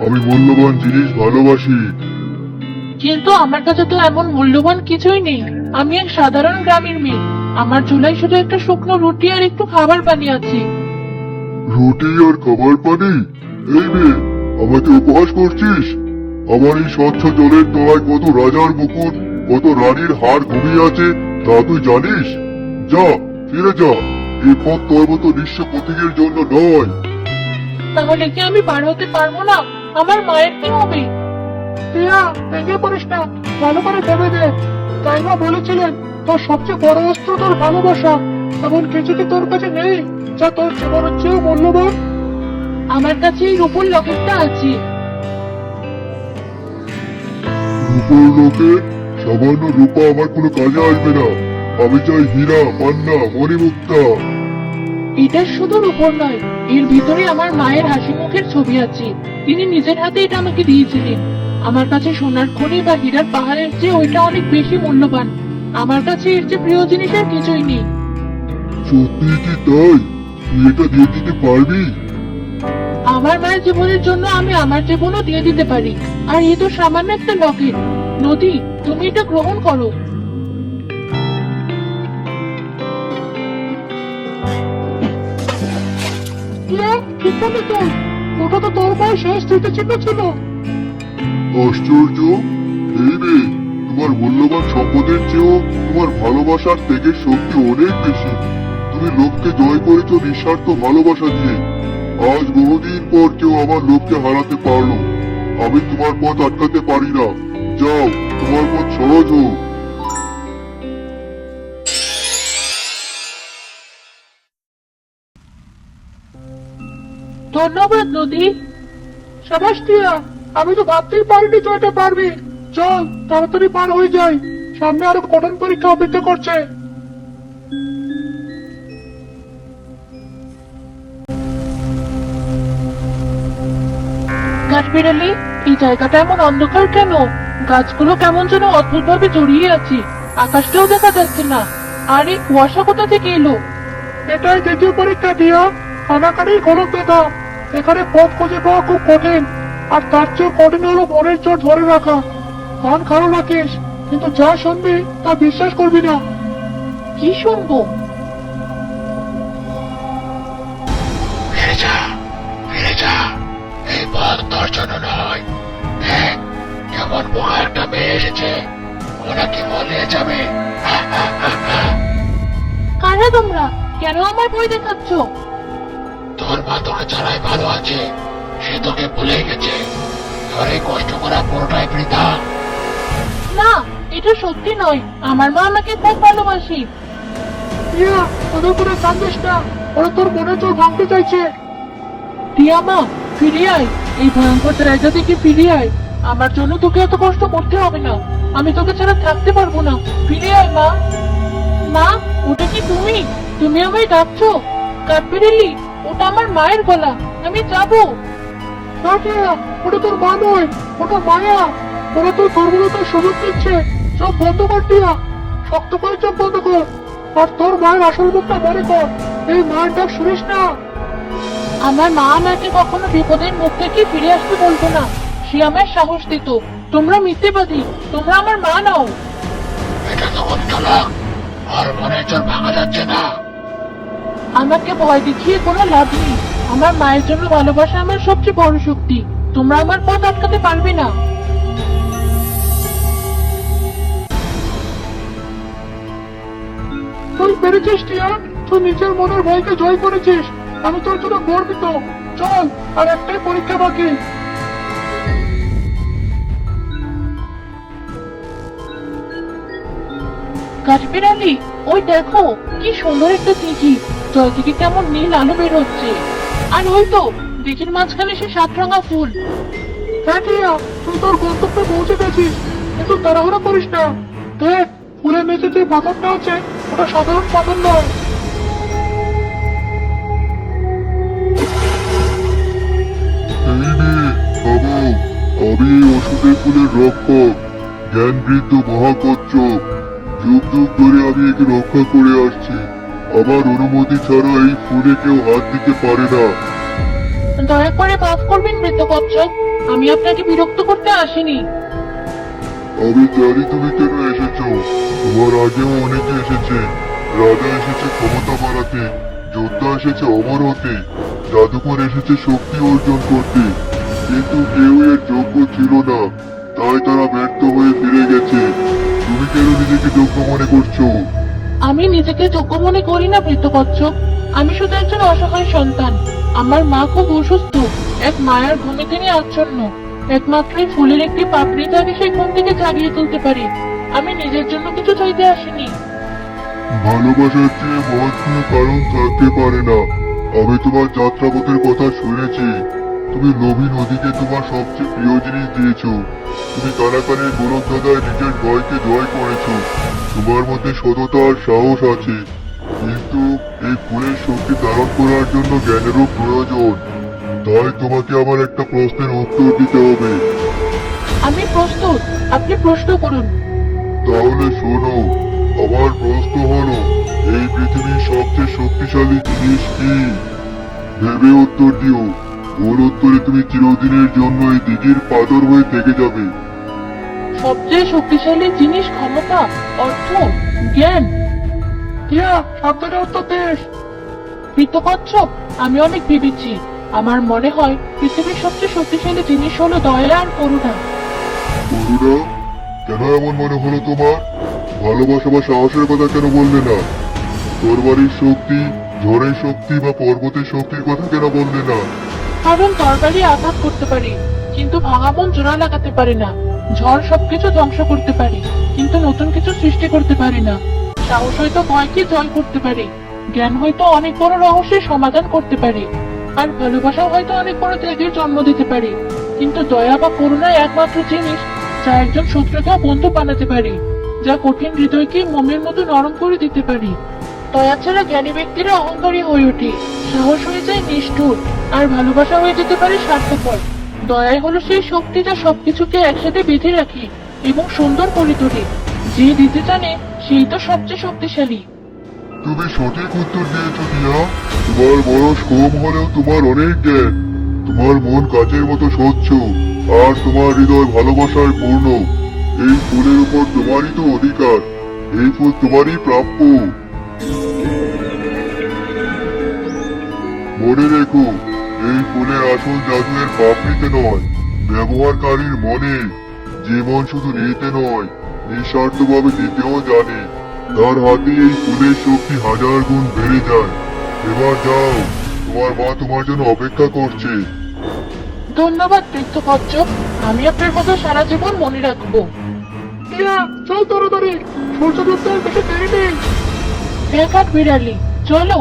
আমি মূল্যবান জিনিস ভালোবাসি। কিন্তু আমার কাছে তো এমন মূল্যবান কিছুই নেই। আমি এক সাধারণ গ্রামের মেয়ে। আমার চুলায় শুধু একটা শুকনো রুটি আর একটু খাবার পানি আছে। রুটি আর খাবার পানি? এই মেয়ে, আমাকে উপহাস করছিস? আমার এই স্বচ্ছ জলের তলায় কত রাজার মুকুট, কত রানীর হাড় ঘুমিয়ে আছে তা তুই জানিস? যা, ফিরে যা। এই পথ তোর মতো নিঃস্ব পথিকের জন্য নয়। তাহলে কি আমি পার হতে পারবো না? আমার মায়ের কি হবে? প্রিয়া, ভেঙে পড়িস না, ভালো করে ভেবে দে। তাই মা বলেছিলেন তোর সবচেয়ে বড় অস্ত্র তোর ভালোবাসা। এমন কিছু কি তোর কাছে নেই যা তোর জীবনের চেয়েও মূল্যবান? আমার কাছে এই রূপোর লকেটটা আছে। রূপোর লোকের? সামান্য রূপা আমার কোনো কাজে আসবে না। আমি চাই হীরা, পান্না, মণিমুক্তা। এটা শুধু রূপোর নয়, এর ভিতরে আমার মায়ের হাসি মুখের ছবি আছে। তিনি নিজের হাতে এটা আমাকে দিয়েছিলেন। আমার কাছে সোনার খনি বা হীরার পাহাড়ের চেয়ে ওইটা অনেক বেশি মূল্যবান। আমার কাছে এর চেয়ে প্রিয় জিনিস আর কিছুই নেই। সত্যি কি তাই? তুই এটা দিয়ে দিতে পারবি? আমার মায়ের জীবনের জন্য আমি আমার জীবনও দিয়ে দিতে পারি। আর এ তো সামান্য একটা লকেট। নদী, তুমি এটা গ্রহণ করো। ওটা তো তোর মায়ের শেষ স্মৃতিচিহ্ন ছিল। আশ্চর্য! এই মেয়ে, তোমার মূল্যবান সম্পদের চেয়েও তোমার ভালোবাসার ত্যাগের শক্তি অনেক বেশি। তুমি লোককে জয় করেছো নিঃস্বার্থ ভালোবাসা দিয়ে। আজ বহুদিন পর কেউ আমার লোককে হারাতে পারলো। আমি তোমার পথ আটকাতে পারি না। যাও, তোমার পথ সহজ হোক। ধন্যবাদ নদী। সাবাস টিয়া, আমি তো ভাবতেই পারিনি তুই এটা পারবি। চল তাড়াতাড়ি পার হয়ে যাই, সামনে আরো কঠিন পরীক্ষা অপেক্ষা করছে। কাঠবিড়ালি, এই জায়গাটা এমন অন্ধকার কেন? গাছগুলো কেমন যেন অদ্ভুত ভাবে জড়িয়ে আছে। আকাশটাও দেখা যাচ্ছে না। আর এই কুয়াশা কোথা থেকে এলো? এটাই দ্বিতীয় পরীক্ষা দিয়া। হানাকারই গোলক দেখা। এখানে পথ খুঁজে পাওয়া খুব কঠিন। আর তার চেয়ে কঠিন হলো মনের জোর ধরে রাখা। কান খারাপ রাখিস, কিন্তু যা শুনবি তা বিশ্বাস করবি না। কি শুনবো? ফিরে যা, ফিরে যা। এই পথ তোর জন্য নয়। দেখ, কেমন বোকা একটা মেয়ে এসেছে। ওরা কি বলে যাবে? কারা তোমরা? কেন আমার ভয় দেখাচ্ছ? তোর মা তোকে ছাড়াই ভালো আছে। সে তোকে ভুলে গেছে। তোর এই কষ্ট করা পুরোটাই বৃথা। না, এটা সত্যি নয়। আমার মা আমাকে খুব ভালোবাসি। টিয়া, ওদের করে কান্দিস না। ওরা তোর মনে চোখ ভাঙতে চাইছে। টিয়া মা, ফিরে আয়। এই ভয়ঙ্কর জায়গা থেকে ফিরে আয়। আমার জন্য তোকে এত কষ্ট করতে হবে না। আমি তোকে ছাড়া থাকতে পারবো না। ফিরে আয় মা। মা, ওটা কি তুমি? তুমি আমায় ডাকছো? কাঠবিড়ালি, ওটা আমার মায়ের গলা। আমি যাবো। না টিয়া, ওটা তোর মা নয়, ওটা মায়া। ওরা তোর দুর্বলতার সুযোগ দিচ্ছে। চোখ বন্ধ কর টিয়া, শক্ত করে চোখ বন্ধ কর। আর তোর মায়ের আসল মুখটা মনে কর। এই মায়ের ডাক শুনিস না? আমার মা আমাকে কখনো বিপদের মুখ থেকে ফিরে আসতে বলতো না। সে আমায় সাহস দিত। তোমরা মিথ্যেবাদী, তোমরা আমার মা নাও। এটা তখন চালাক। আর মনের জোর ভাঙা যাচ্ছে না। আমাকে ভয় দেখিয়ে কোনো লাভ নেই। আমার মায়ের জন্য ভালোবাসা আমার সবচেয়ে বড় শক্তি। তোমরা আমার পথ আটকাতে পারবে না। তুই পেরেছিস টিয়া, তুই নিজের মনের ভয়কে জয় করেছিস। আমি তোর জন্য গর্বিত। চল, আর একটাই পরীক্ষা বাকি। কাঠবিড়ালি, ওই দেখো কি সুন্দর একটা দিঘি। জল থেকে কেমন নীল আলো বের হচ্ছে। আর ওই তো দিঘির মাঝখানে সে 7 রঙা ফুল। হ্যাঁ টিয়া, তুই তোর গন্তব্যে পৌঁছে গেছিস। কিন্তু তাড়াহুড়ো করিস না। দেখ, ফুলের নিচে যে পাথরটা আছে ওটা সাধারণ পাথর নয়। এই মেয়ে, থামো। আমি এই ওষুধের ফুলের রক্ষক, জ্ঞানবৃদ্ধ মহাকচ্ছপ। যুগ যুগ ধরে আমি একে রক্ষা করে আসছি। আমার অনুমতি ছাড়া এই ফুলে কেউ হাত দিতে পারে না। দয়া করে মাফ করবেন বৃদ্ধ কচ্ছপ। আমি আপনাকে বিরক্ত করতে আসিনি। আমি জানি তুমি কেন এসেছো। তোমার আগেও অনেকে এসেছে। রাজা এসেছে ক্ষমতা বাড়াতে, যোদ্ধা এসেছে অমর হতে, জাদুকর এসেছে শক্তি অর্জন করতে, কিন্তু কেউ এর যোগ্য ছিল না। তাই তারা ব্যর্থ হয়ে ফিরে গেছে। তুমি কেন নিজেকে যোগ্য মনে করছো? আমি নিজেকে যোগ্য মনে করি না বৃদ্ধ কচ্ছপ। আমি শুধু একজন অসহায় সন্তান। আমার মা খুব অসুস্থ, এক মায়ার ঘুমে তিনি আচ্ছন্ন। একমাত্র এই ফুলের একটি পাপড়ি তাকে সেই ঘুম থেকে জাগিয়ে তুলতে পারে। আমি নিজের জন্য কিছু চাইতে আসিনি। ভালোবাসার চেয়ে মহৎ কোনো কারণ থাকতে পারে না। আমি তোমার যাত্রাপথের কথা শুনেছি। তুমি লোভী নদীকে তোমার সবচেয়ে প্রিয় জিনিস দিয়েছো। তুমি কানাকানের গোলকধাঁধায় নিজের ভয়কে জয় করেছো। তোমার মধ্যে সততা আর সাহস আছে। কিন্তু এই ফুলের শক্তি ধারণ করার জন্য জ্ঞানেরও প্রয়োজন। তাই তোমাকে আমার একটা প্রশ্নের উত্তর দিতে হবে। আমি প্রস্তুত, আপনি প্রশ্ন করুন। তাহলে শোনো, আমার প্রশ্ন হলো, এই পৃথিবীর সবচেয়ে শক্তিশালী জিনিস কি? ভেবে উত্তর দিও। ভুল উত্তরে তুমি চিরদিনের জন্য এই দিঘির পাথর হয়ে থেকে যাবে। সবচেয়ে শক্তিশালী জিনিস ক্ষমতা, অর্থ, জ্ঞান। টিয়া, সাবধানে উত্তর দিস। বৃদ্ধ কচ্ছপ, আমি অনেক ভেবেছি। আমার মনে হয় পৃথিবীর সবচেয়ে শক্তিশালী জিনিস হলো দয়া আর করুণা। করুণা? কেন এমন মনে হলো তোমার? ভালোবাসা বা সাহসের কথা কেন বললে না? তরবারির শক্তি, ঝড়ের শক্তি বা পর্বতের শক্তির কথা কেন বললে না? কারণ তরবারি আঘাত করতে পারে, কিন্তু ভাঙা মন জোড়া লাগাতে পারে না। ঝড় সবকিছু ধ্বংস করতে পারে, কিন্তু নতুন কিছু সৃষ্টি করতে পারে না। সাহস হয়তো ভয়কে জয় করতে পারে, জ্ঞান হয়তো অনেক বড় রহস্যের সমাধান করতে পারে, আর ভালোবাসা হয়তো অনেক বড় ত্যাগের জন্ম দিতে পারে। কিন্তু দয়া বা করুণা একমাত্র জিনিস যা একজন শত্রুকেও বন্ধু বানাতে পারে, যা কঠিন হৃদয়কে মোমের মতো নরম করে দিতে পারে। দয়া ছাড়া জ্ঞানী ব্যক্তিরা অহংকারী হয়ে ওঠে, সাহস হয়ে যায় নিষ্ঠুর, আর ভালোবাসা হয়ে যেতে পারে স্বার্থপর। দয়াই হলো সেই শক্তি যা সবকিছুকে একসাথে বেঁধে রাখে এবং সুন্দর করে তোলে। যে দিতে জানে সেই তো সবচেয়ে শক্তিশালী। তুমি সঠিক উত্তর দিয়েছো টিয়া। তোমার বয়স কম হলেও তোমার অনেক জ্ঞান। তোমার মন কাচের মতো স্বচ্ছ, আর তোমার হৃদয় ভালোবাসার পূর্ণ। এই ফুলের উপর তোমারই তো অধিকার। এই ফুল তোমারই প্রাপ্য। মনে রেখো, এই ফুলের আসল জাদু এর পাপড়িতে নয়, ব্যবহারকারীর মনে। যে মন শুধু নিতে নয়, নিঃস্বার্থভাবে দিতেও জানে, তার হাতে এই ফুলের শক্তি হাজার গুণ বেড়ে যায়। এবার যাও, তোমার মা তোমার জন্য অপেক্ষা করছে। ধন্যবাদ বৃদ্ধ কচ্ছপ, আমি আপনার কথা সারা জীবন মনে রাখবো। চল তাড়াতাড়ি, সূর্য ডুবতে আর বেশি দেরি নেই। দেখাত বিড়ালি, চলো।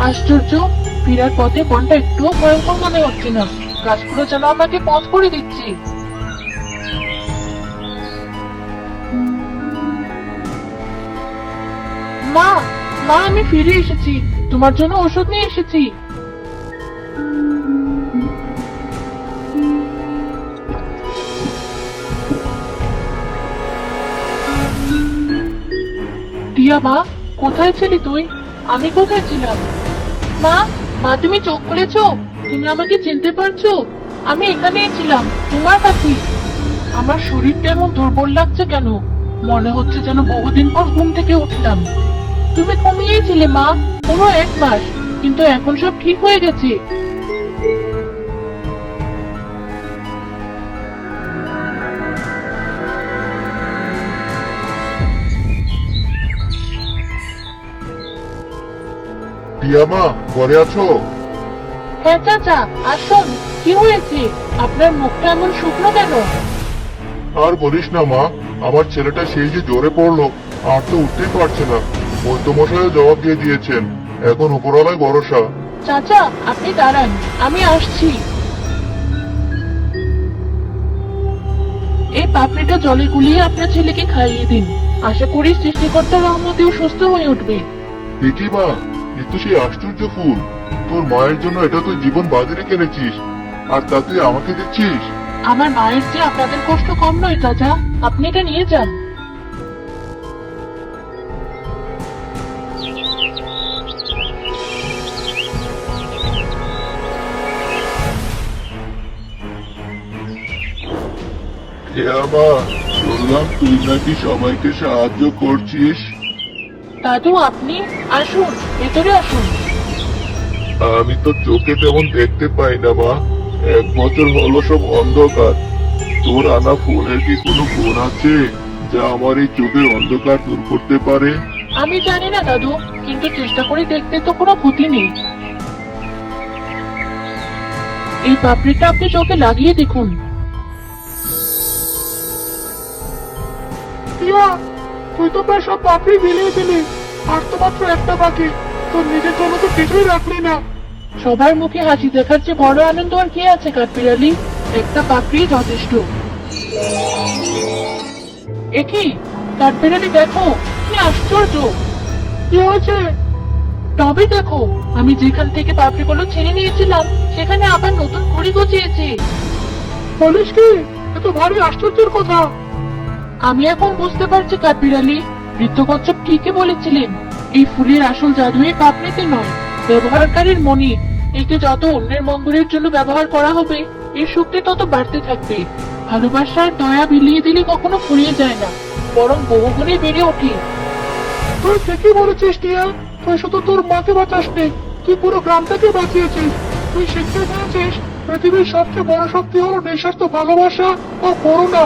আশ্চর্য, ফেরার পথে বনটা একটুও ভয়ঙ্কর মনে হচ্ছে না। গাছগুলো যেন আমাকে পথ করে দিচ্ছে। মা, মা, আমি ফিরে এসেছি। তোমার জন্য ওষুধ নিয়ে এসেছি। টিয়া মা, কোথায় ছিলি তুই? আমি কোথায় ছিলাম? মা, মা, তুমি চোখ খুলেছো? তুমি আমাকে চিনতে পারছো? আমি এখানেই ছিলাম, তোমার কাছে। আমার শরীরটা এমন দুর্বল লাগছে কেন? মনে হচ্ছে যেন বহুদিন পর ঘুম থেকে উঠলাম। তুমি ঘুমিয়েছিলে মা, পুরো 1 মাস, কিন্তু এখন সব ঠিক হয়ে গেছে। টিয়া মা, ঘরে আছো? হ্যাঁ চাচা, আসুন। কি হয়েছে? আপনার মুখটা এমন শুকনো কেন? আর বলিস না মা, আমার ছেলেটা সেই যে জ্বরে পড়লো, আর তো উঠতেই পারছে না। বৈদ্যমশাইও জবাব দিয়ে দিয়েছেন, এখন উপরওয়ালায় ভরসা। চাচা, আপনি দাঁড়ান, আমি আসছি। এই পাপড়িটা জলে গুলিয়ে আপনার ছেলেকে খাইয়ে দিন। আশা করি সৃষ্টিকর্তার রহমতেও সুস্থ হয়ে উঠবে। দেখি মা, এ তো সেই আশ্চর্য ফুল। তোর মায়ের জন্য এটা তুই জীবন বাজি রেখে এনেছিস, আর তা তুই আমাকে দিচ্ছিস? আমার মায়ের চেয়ে আপনাদের কষ্ট কম নয় চাচা, আপনি এটা নিয়ে যান। মা, শুনলাম তুই নাকি সবাইকে সাহায্য করছিস। দাদু আপনি আসুন, ভেতরে আসুন। আমি তো চোখে তেমন দেখতে পাই না মা, 1 বছর হলো সব অন্ধকার। তোর আনা ফোনের কি কোনো গুণ আছে যা আমার এই চোখের অন্ধকার দূর করতে পারে? আমি জানি না দাদু, কিন্তু চেষ্টা করে দেখতে তো কোনো ক্ষতি নেই। এই পাপড়িটা আপনি চোখে লাগিয়ে দেখুন। তুই তো প্রায় সব পাপড়ি বিলিয়ে দিলি, আর তো মাত্র একটা বাকি। তোর নিজের জন্য তো কিছুই রাখলি না। সবার মুখে হাসি দেখার চেয়ে বড় আনন্দ আর কি আছে কাঠবিড়ালি? একটা পাপড়ি যথেষ্ট। একই কাঠবিড়ালি, দেখো কি আশ্চর্য! কি হয়েছে? তবে দেখো, আমি যেখান থেকে পাপড়িগুলো ছিঁড়ে নিয়েছিলাম সেখানে আবার নতুন কুড়ি গজিয়েছে। বলিস কি? এ তো ভারী আশ্চর্যের কথা। আমি এখন বুঝতে পারছি কাঠবিড়ালি, বৃদ্ধ কচ্ছপ ঠিকই বলেছিলেন। এই ফুলের আসল জাদু এই পাপড়িতে নয়, ব্যবহারকারীর মনে। একে যত অন্যের মঙ্গলের জন্য ব্যবহার করা হবে, এর শক্তি তত বাড়তে থাকবে। ভালোবাসার দয়া বিলিয়ে দিলে কখনো ফুরিয়ে যায় না, বরং বহুগুণে বেড়ে ওঠে। তুই ঠিকই বলেছিস টিয়া, তুই শুধু তোর মাকে বাঁচাসনি, তুই পুরো গ্রামটাকে বাঁচিয়েছিস। তুই শিখতে পেরেছিস পৃথিবীর সবচেয়ে বড় শক্তি হলো নিঃস্বার্থ ভালোবাসা ও করুণা।